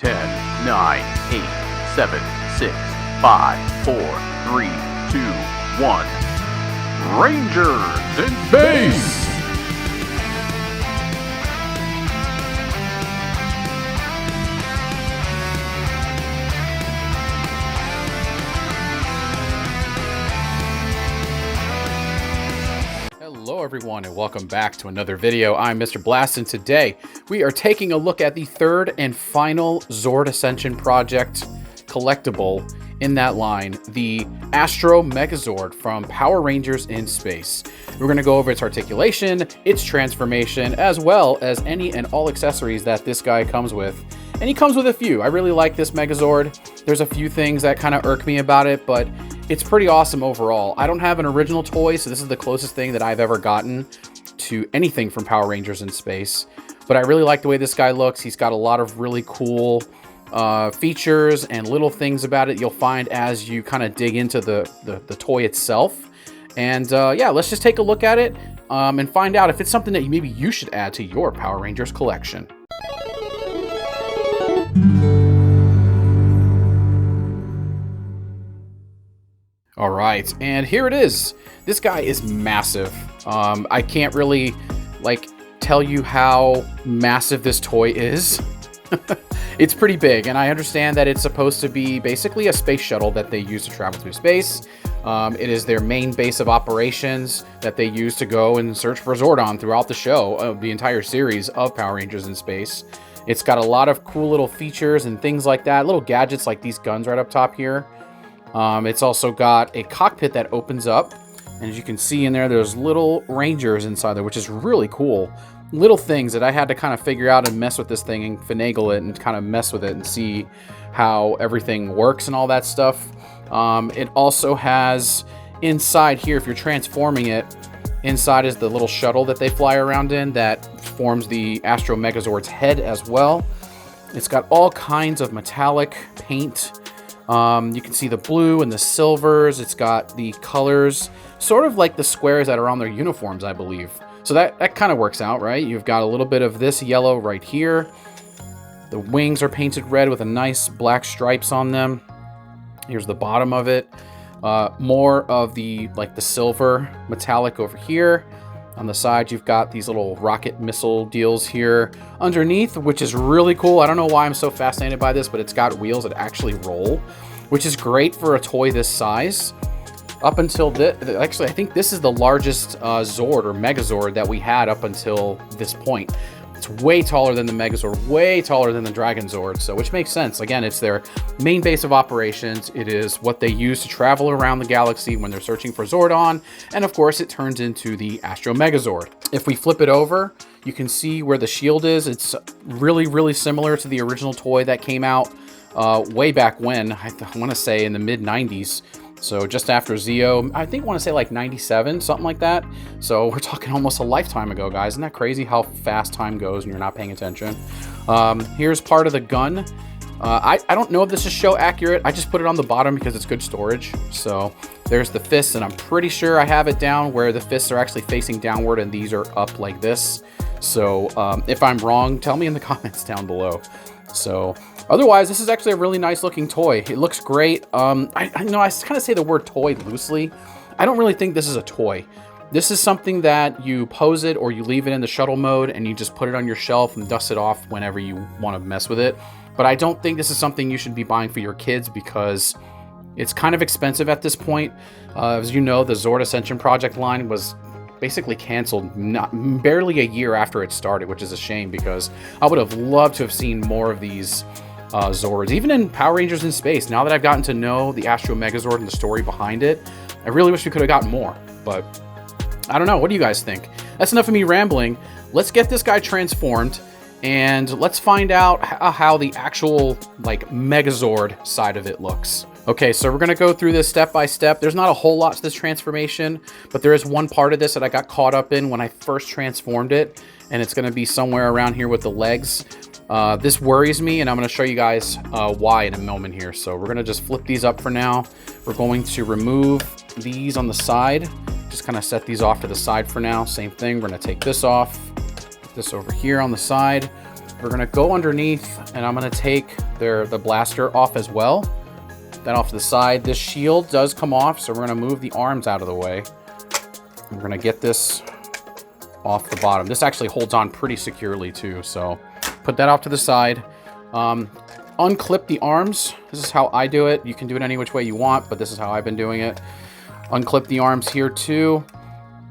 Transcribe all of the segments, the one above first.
10, 9, 8, 7, 6, 5, 4, 3, 2, 1. Rangers in space! Hello everyone and welcome back to another video. I'm Mr. Blast and today we are taking a look at the third and final Zord Ascension project collectible in that line, the Astro Megazord from Power Rangers in Space. We're going to go over its articulation, its transformation, as well as any and all accessories that this guy comes with. And he comes with a few. I really like this Megazord. There's a few things that kind of irk me about it, but it's pretty awesome overall. I don't have an original toy, so this is the closest thing that I've ever gotten to anything from Power Rangers in Space. But I really like the way this guy looks. He's got a lot of really cool features and little things about it you'll find as you kind of dig into the toy itself. And yeah, let's just take a look at it and find out if it's something that maybe you should add to your Power Rangers collection. All right, and here it is. This guy is massive. I can't really tell you how massive this toy is. It's pretty big, and I understand that it's supposed to be basically a space shuttle that they use to travel through space. It is their main base of operations that they use to go and search for Zordon throughout the show, the entire series of Power Rangers in Space. It's got a lot of cool little features and things like that, little gadgets like these guns right up top here. It's also got a cockpit that opens up, and as you can see in there, there's little Rangers inside there, which is really cool. Little things that I had to kind of figure out and mess with this thing and finagle it and kind of mess with it and see how everything works and all that stuff. It also has inside here, if you're transforming it, inside is the little shuttle that they fly around in that forms the Astro Megazord's head as well. It's got all kinds of metallic paint. You can see the blue and the silvers. It's got the colors, sort of like the squares that are on their uniforms, I believe. So that kind of works out, right? You've got a little bit of this yellow right here. The wings are painted red with a nice black stripes on them. Here's the bottom of it. More of the silver metallic over here. On the side, you've got these little rocket missile deals here underneath, which is really cool. I don't know why I'm so fascinated by this, but it's got wheels that actually roll, which is great for a toy this size. Up until this, actually, I think this is the largest Zord or Megazord that we had up until this point. It's way taller than the Megazord, way taller than the Dragon Zord, so which makes sense. Again, it's their main base of operations. It is what they use to travel around the galaxy when they're searching for Zordon, and of course, it turns into the Astro Megazord. If we flip it over, you can see where the shield is. It's really, really similar to the original toy that came out way back when, I want to say in the mid-90s. So just after Zeo, I think I want to say like 97, something like that. So we're talking almost a lifetime ago, guys. Isn't that crazy how fast time goes when you're not paying attention? Here's part of the gun. I don't know if this is show accurate. I just put it on the bottom because it's good storage. So there's the fists, and I'm pretty sure I have it down where the fists are actually facing downward and these are up like this. So if I'm wrong, tell me in the comments down below. So otherwise, this is actually a really nice looking toy. It looks great. I know I kind of say the word toy loosely. I don't really think this is a toy. This is something that you pose it or you leave it in the shuttle mode and you just put it on your shelf and dust it off whenever you want to mess with it. But I don't think this is something you should be buying for your kids because it's kind of expensive at this point. As you know, the Zord Ascension project line was basically canceled barely a year after it started, which is a shame because I would have loved to have seen more of these Zords, even in Power Rangers in Space. Now that I've gotten to know the Astro Megazord and the story behind it, I really wish we could have gotten more, but I don't know. What do you guys think? That's enough of me rambling. Let's get this guy transformed and let's find out how the actual Megazord side of it looks. Okay, so we're going to go through this step by step. There's not a whole lot to this transformation, but there is one part of this that I got caught up in when I first transformed it, and it's going to be somewhere around here with the legs. This worries me, and I'm going to show you guys why in a moment here. So we're going to just flip these up for now. We're going to remove these on the side. Just kind of set these off to the side for now. Same thing, we're going to take this off, put this over here on the side. we're gonna go underneath, and I'm gonna take the blaster off as well. Then off to the side. This shield does come off, so we're gonna move the arms out of the way. We're gonna get this off the bottom. This actually holds on pretty securely too, so put that off to the side. Unclip the arms. This is how I do it. You can do it any which way you want, but this is how I've been doing it. Unclip the arms here too.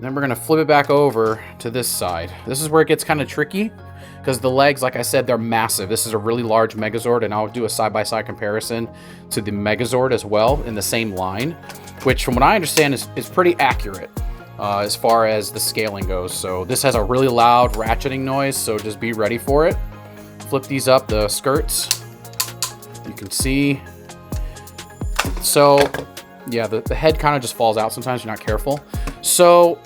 Then we're gonna flip it back over to this side. This is where it gets kind of tricky, because the legs, like I said, they're massive. This is a really large Megazord, and I'll do a side-by-side comparison to the Megazord as well in the same line, which from what I understand is pretty accurate as far as the scaling goes. So this has a really loud ratcheting noise, so just be ready for it. Flip these up, the skirts. You can see. So yeah, the head kind of just falls out sometimes if you're not careful. So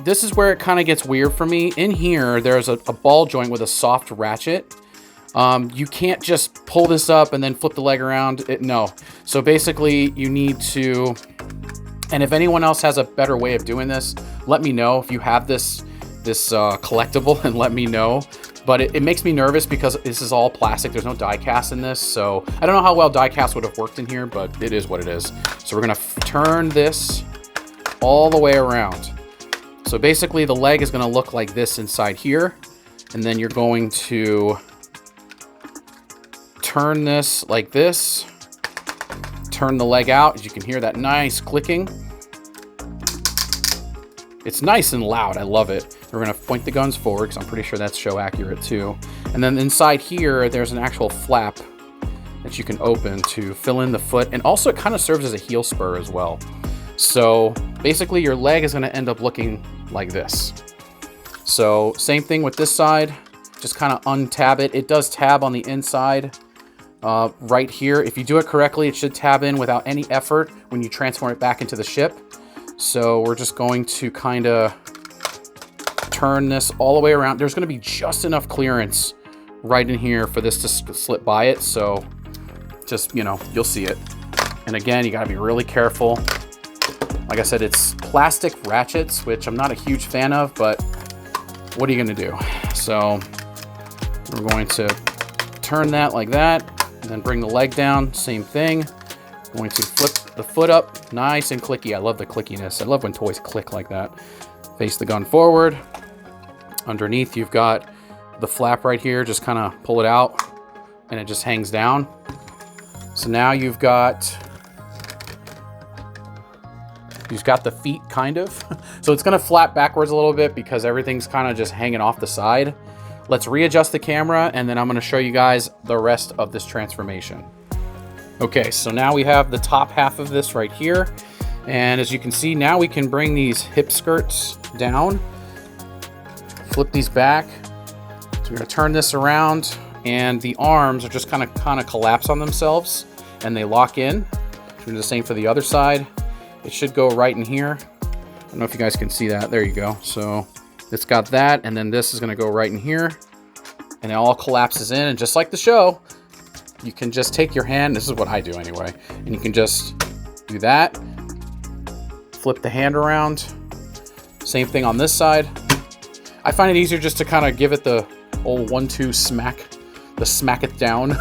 this is where it kind of gets weird for me. In here, there's a ball joint with a soft ratchet. You can't just pull this up and then flip the leg around. No. So basically, you need to... And if anyone else has a better way of doing this, let me know. If you have this collectible, and let me know. But it makes me nervous because this is all plastic. There's no die cast in this. So I don't know how well die cast would have worked in here, but it is what it is. So we're going to turn this all the way around. So basically the leg is going to look like this inside here. And then you're going to turn this like this. Turn the leg out. As you can hear that nice clicking. It's nice and loud. I love it. We're going to point the guns forward because I'm pretty sure that's show accurate too. And then inside here, there's an actual flap that you can open to fill in the foot. And also it kind of serves as a heel spur as well. So basically your leg is going to end up looking like this. So same thing with this side. Just kind of untab it. It does tab on the inside right here. If you do it correctly, it should tab in without any effort when you transform it back into the ship. So we're just going to kind of turn this all the way around. There's going to be just enough clearance right in here for this to slip by it. So just, you know, you'll see it. And again, you got to be really careful. Like I said, it's plastic ratchets, which I'm not a huge fan of, but what are you going to do? So we're going to turn that like that, and then bring the leg down. Same thing. Going to flip the foot up, nice and clicky. I love the clickiness. I love when toys click like that. Face the gun forward. Underneath, you've got the flap right here. Just kind of pull it out, and it just hangs down. So now you've got the feet, kind of. So it's going to flap backwards a little bit because everything's kind of just hanging off the side. Let's readjust the camera, and then I'm going to show you guys the rest of this transformation. Okay, so now we have the top half of this right here. And as you can see, now we can bring these hip skirts down. Flip these back. So we're going to turn this around, and the arms are just kind of collapse on themselves, and they lock in. So we do the same for the other side. It should go right in here. I don't know if you guys can see that. There you go. So it's got that, and then this is going to go right in here, and it all collapses in. And just like the show, you can just take your hand. This is what I do anyway. And you can just do that. Flip the hand around. Same thing on this side. I find it easier just to kind of give it the old 1-2 smack. The smack it down.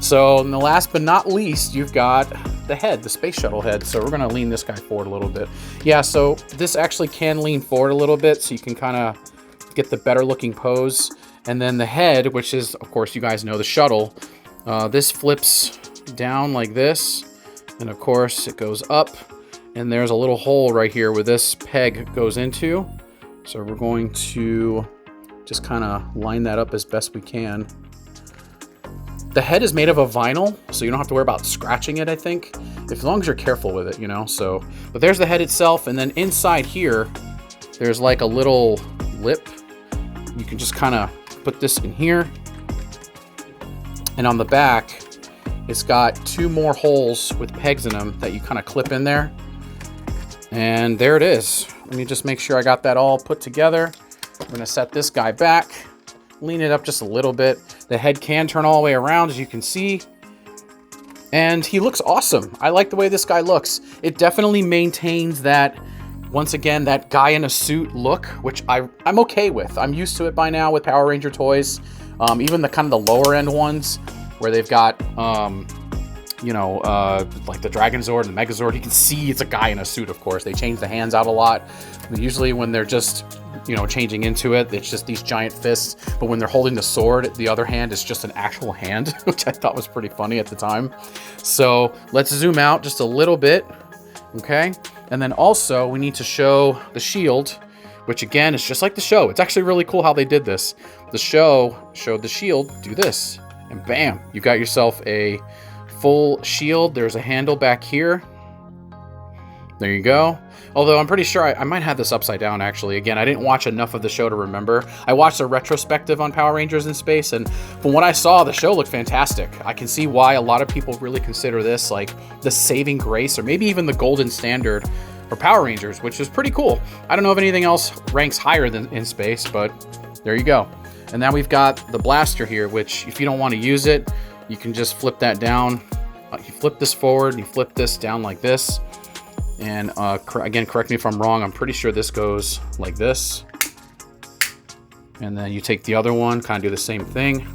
So, and the last but not least, you've got the head, the space shuttle head. So we're going to lean this guy forward a little bit. Yeah, so this actually can lean forward a little bit, so you can kind of get the better looking pose. And then the head, which is, of course, you guys know the shuttle, this flips down like this. And of course, it goes up. And there's a little hole right here where this peg goes into. So we're going to just kind of line that up as best we can. The head is made of a vinyl, so you don't have to worry about scratching it, I think. As long as you're careful with it, you know. So, but there's the head itself, and then inside here, there's like a little lip. You can just kind of put this in here. And on the back, it's got 2 more holes with pegs in them that you kind of clip in there. And there it is. Let me just make sure I got that all put together. I'm going to set this guy back, lean it up just a little bit. The head can turn all the way around, as you can see. And he looks awesome. I like the way this guy looks. It definitely maintains that, once again, that guy in a suit look, which I'm okay with. I'm used to it by now with Power Ranger toys. Even the kind of the lower end ones where they've got, like the Dragon Zord and the Megazord, you can see it's a guy in a suit, of course. They change the hands out a lot. Usually when they're just, changing into it, it's just these giant fists. But when they're holding the sword, the other hand is just an actual hand, which I thought was pretty funny at the time. So let's zoom out just a little bit, okay? And then also we need to show the shield, which again is just like the show. It's actually really cool how they did this. The show showed the shield do this, and bam, you got yourself a full shield. There's a handle back here. There you go. Although I'm pretty sure I might have this upside down, actually. Again, I didn't watch enough of the show to remember. I watched a retrospective on Power Rangers in Space, and from what I saw, the show looked fantastic. I can see why a lot of people really consider this like the saving grace, or maybe even the golden standard for Power Rangers, which is pretty cool. I don't know if anything else ranks higher than in Space, but there you go. And now we've got the blaster here, which if you don't want to use it, you can just flip that down. You flip this forward, and you flip this down like this. And again, correct me if I'm wrong, I'm pretty sure this goes like this. And then you take the other one, kind of do the same thing.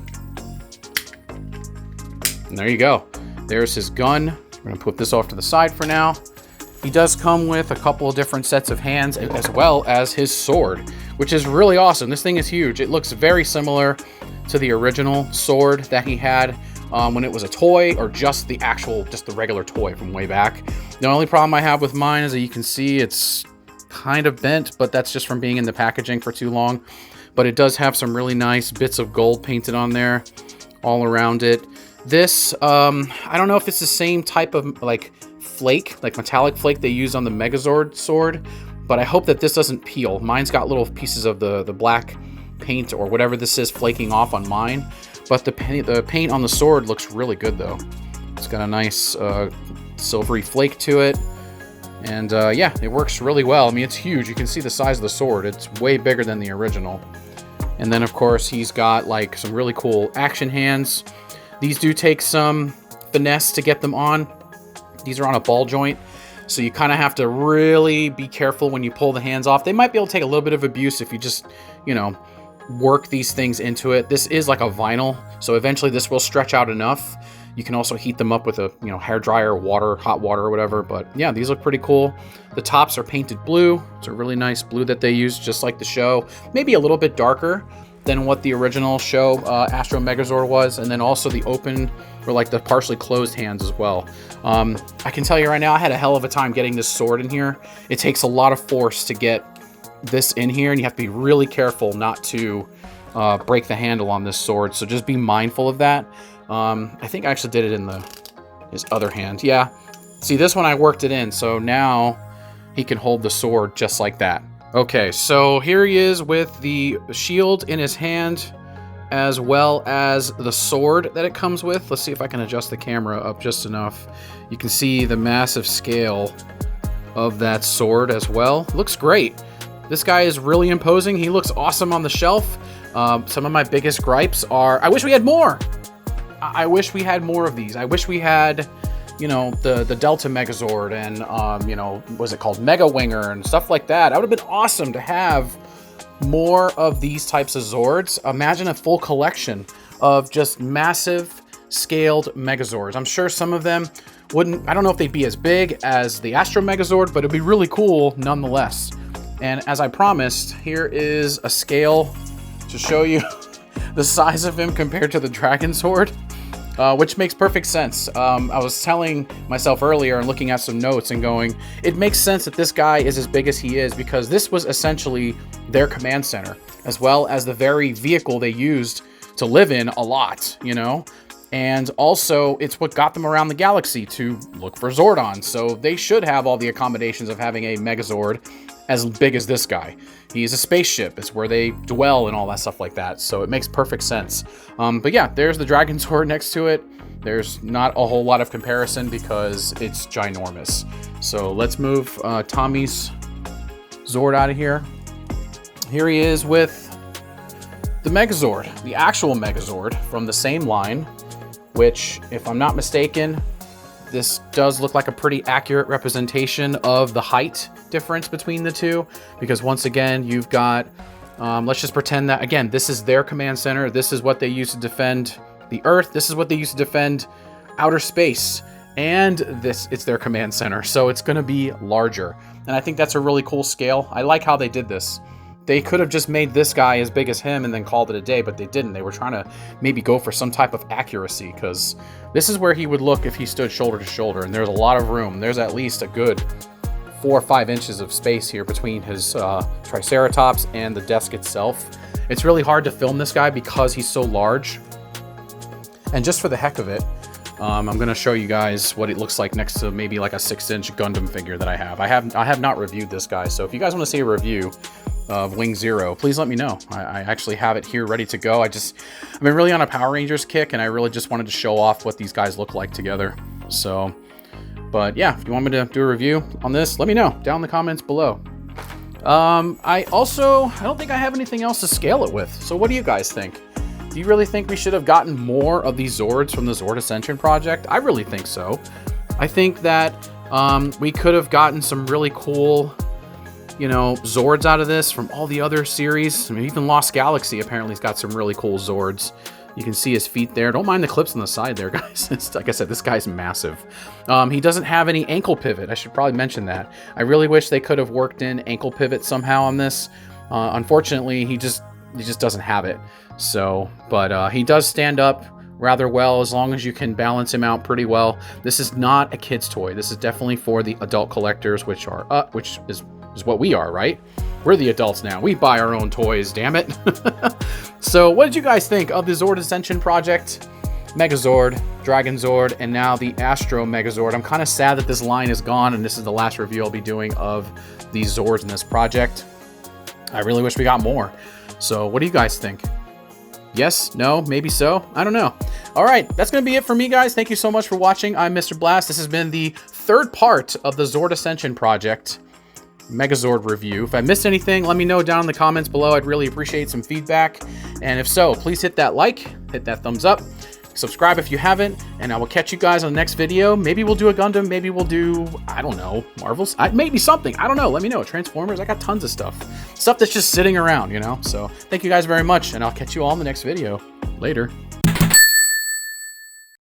And there you go. There's his gun. We're going to put this off to the side for now. He does come with a couple of different sets of hands, as well as his sword, which is really awesome. This thing is huge. It looks very similar to the original sword that he had when it was a toy, or just the regular toy from way back. The only problem I have with mine is that you can see it's kind of bent, but that's just from being in the packaging for too long. But it does have some really nice bits of gold painted on there all around it. This, I don't know if it's the same type of like flake, like metallic flake they use on the Megazord sword, but I hope that this doesn't peel. Mine's got little pieces of the black paint or whatever this is flaking off on mine. But the paint on the sword looks really good, though. It's got a nice silvery flake to it. And yeah, it works really well. I mean, it's huge. You can see the size of the sword. It's way bigger than the original. And then, of course, he's got like some really cool action hands. These do take some finesse to get them on. These are on a ball joint, so you kind of have to really be careful when you pull the hands off. They might be able to take a little bit of abuse if you just, work these things into it. This is like a vinyl, so eventually this will stretch out enough. You can also heat them up with a hair dryer, hot water or whatever. But yeah, these look pretty cool. The tops are painted blue. It's a really nice blue that they use, just like the show. Maybe a little bit darker than what the original show Astro Megazord was. And then also the open, or like the partially closed hands as well. I can tell you right now, I had a hell of a time getting this sword in here. It takes a lot of force to get this in here, and you have to be really careful not to break the handle on this sword. So just be mindful of that. I think I actually did it in his other hand. Yeah. See, this one I worked it in, so now he can hold the sword just like that. Okay, so here he is with the shield in his hand, as well as the sword that it comes with. Let's see if I can adjust the camera up just enough. You can see the massive scale of that sword as well. Looks great. This guy is really imposing. He looks awesome on the shelf. Some of my biggest gripes are, I wish we had more. I wish we had more of these. I wish we had, the Delta Megazord and, what was it called? Mega Winger and stuff like that. That would have been awesome to have more of these types of Zords. Imagine a full collection of just massive scaled Megazords. I'm sure some of them wouldn't, I don't know if they'd be as big as the Astro Megazord, but it'd be really cool nonetheless. And as I promised, here is a scale to show you the size of him compared to the Dragon Zord, which makes perfect sense. I was telling myself earlier and looking at some notes and going, it makes sense that this guy is as big as he is, because this was essentially their command center, as well as the very vehicle they used to live in a lot, And also, it's what got them around the galaxy to look for Zordons, so they should have all the accommodations of having a Megazord as big as this guy. He's a spaceship. It's where they dwell and all that stuff like that. So it makes perfect sense. But yeah, there's the Dragon Zord next to it. There's not a whole lot of comparison because it's ginormous. So let's move Tommy's Zord out of here. Here he is with the Megazord, the actual Megazord from the same line, which, if I'm not mistaken, this does look like a pretty accurate representation of the height difference between the two, because once again, you've got Let's just pretend that, again, this is their command center. This is what they use to defend the Earth. This is what they use to defend outer space. And it's their command center. So it's going to be larger. And I think that's a really cool scale. I like how they did this. They could have just made this guy as big as him and then called it a day, but they didn't. They were trying to maybe go for some type of accuracy, because this is where he would look if he stood shoulder to shoulder. And there's a lot of room. There's at least a good 4 or 5 inches of space here between his Triceratops and the desk itself. It's really hard to film this guy because he's so large. And just for the heck of it, I'm going to show you guys what it looks like next to maybe like a 6-inch Gundam figure that I have. I have not reviewed this guy, so if you guys want to see a review of Wing Zero, please let me know. I actually have it here ready to go. I've been really on a Power Rangers kick, and I really just wanted to show off what these guys look like together. So, but yeah, if you want me to do a review on this, let me know down in the comments below. I don't think I have anything else to scale it with. So what do you guys think? Do you really think we should have gotten more of these Zords from the Zord Ascension project? I really think so. I think that we could have gotten some really cool, Zords out of this from all the other series. I mean, even Lost Galaxy apparently has got some really cool Zords. You can see his feet there. Don't mind the clips on the side there, guys. Like I said, this guy's massive. He doesn't have any ankle pivot. I should probably mention that. I really wish they could have worked in ankle pivot somehow on this. Unfortunately, he just doesn't have it. So, but he does stand up rather well as long as you can balance him out pretty well. This is not a kid's toy. This is definitely for the adult collectors, which is what we are, right? We're the adults now. We buy our own toys, damn it. So what did you guys think of the Zord Ascension project? Megazord, Dragon Zord, and now the Astro Megazord. I'm kind of sad that this line is gone, and this is the last review I'll be doing of these Zords in this project. I really wish we got more. So what do you guys think? Yes? No? Maybe so? I don't know. All right, that's going to be it for me, guys. Thank you so much for watching. I'm Mr. Blast. This has been the 3rd part of the Zord Ascension project Megazord review. If I missed anything, let me know down in the comments below. I'd really appreciate some feedback. And if so, please hit that like, hit that thumbs up, subscribe if you haven't, and I will catch you guys on the next video. Maybe we'll do a Gundam. Maybe we'll do, I don't know, Marvels. Maybe something. I don't know. Let me know. Transformers. I got tons of stuff. Stuff that's just sitting around, So thank you guys very much, and I'll catch you all in the next video. Later.